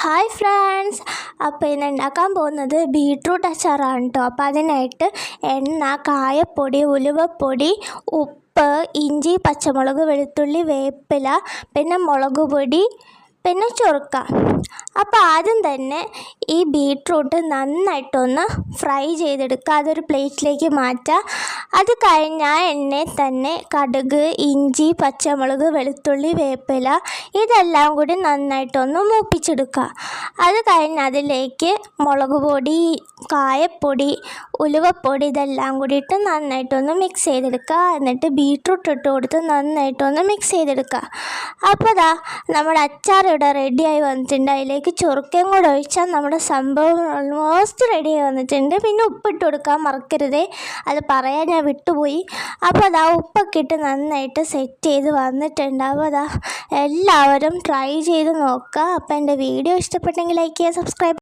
Hi friends, അപ്പോൾ ഇന്ന് ഉണ്ടാക്കാൻ പോകുന്നത് ബീട്രൂട്ട് അച്ചാറാണ് കേട്ടോ. അപ്പോൾ അതിനായിട്ട് എണ്ണ, കായപ്പൊടി, ഉലുവപ്പൊടി, ഉപ്പ്, ഇഞ്ചി, പച്ചമുളക്, വെളുത്തുള്ളി, വേപ്പില, പിന്നെ മുളക് പൊടി, പിന്നെ ചൊറുക്ക. അപ്പോൾ ആദ്യം തന്നെ ഈ ബീട്രൂട്ട് നന്നായിട്ടൊന്ന് ഫ്രൈ ചെയ്തെടുക്കുക. അതൊരു പ്ലേറ്റിലേക്ക് മാറ്റുക. അത് കഴിഞ്ഞാൽ എണ്ണയിൽ തന്നെ കടുക്, ഇഞ്ചി, പച്ചമുളക്, വെളുത്തുള്ളി, വേപ്പില ഇതെല്ലാം കൂടി നന്നായിട്ടൊന്ന് മൂപ്പിച്ചെടുക്കുക. അത് കഴിഞ്ഞ് അതിലേക്ക് മുളക് പൊടി, കായപ്പൊടി, ഉലുവപ്പൊടി ഇതെല്ലാം കൂടിയിട്ട് നന്നായിട്ടൊന്ന് മിക്സ് ചെയ്തെടുക്കുക. എന്നിട്ട് ബീട്രൂട്ട് ഇട്ട് കൊടുത്ത് നന്നായിട്ടൊന്ന് മിക്സ് ചെയ്തെടുക്കുക. അപ്പോൾ നമ്മുടെ അച്ചാർ ഇവിടെ റെഡിയായി വന്നിട്ടുണ്ട്. അതിലേക്ക് ചൊറുക്കയും കൂടെ ഒഴിച്ചാൽ നമ്മുടെ സംഭവം ഓൾമോസ്റ്റ് റെഡിയായി വന്നിട്ടുണ്ട്. പിന്നെ ഉപ്പിട്ട് കൊടുക്കാൻ മറക്കരുതേ, അത് പറയാൻ ഞാൻ വിട്ടുപോയി. അപ്പോൾ ഉപ്പൊക്കെ ഇട്ട് നന്നായിട്ട് സെറ്റ് ചെയ്ത് വന്നിട്ടുണ്ട്. അപ്പോൾ എല്ലാവരും ട്രൈ ചെയ്ത് നോക്കുക. അപ്പോൾ എൻ്റെ വീഡിയോ ഇഷ്ടപ്പെട്ടെങ്കിൽ ലൈക്ക് ചെയ്യുക, സബ്സ്ക്രൈബ്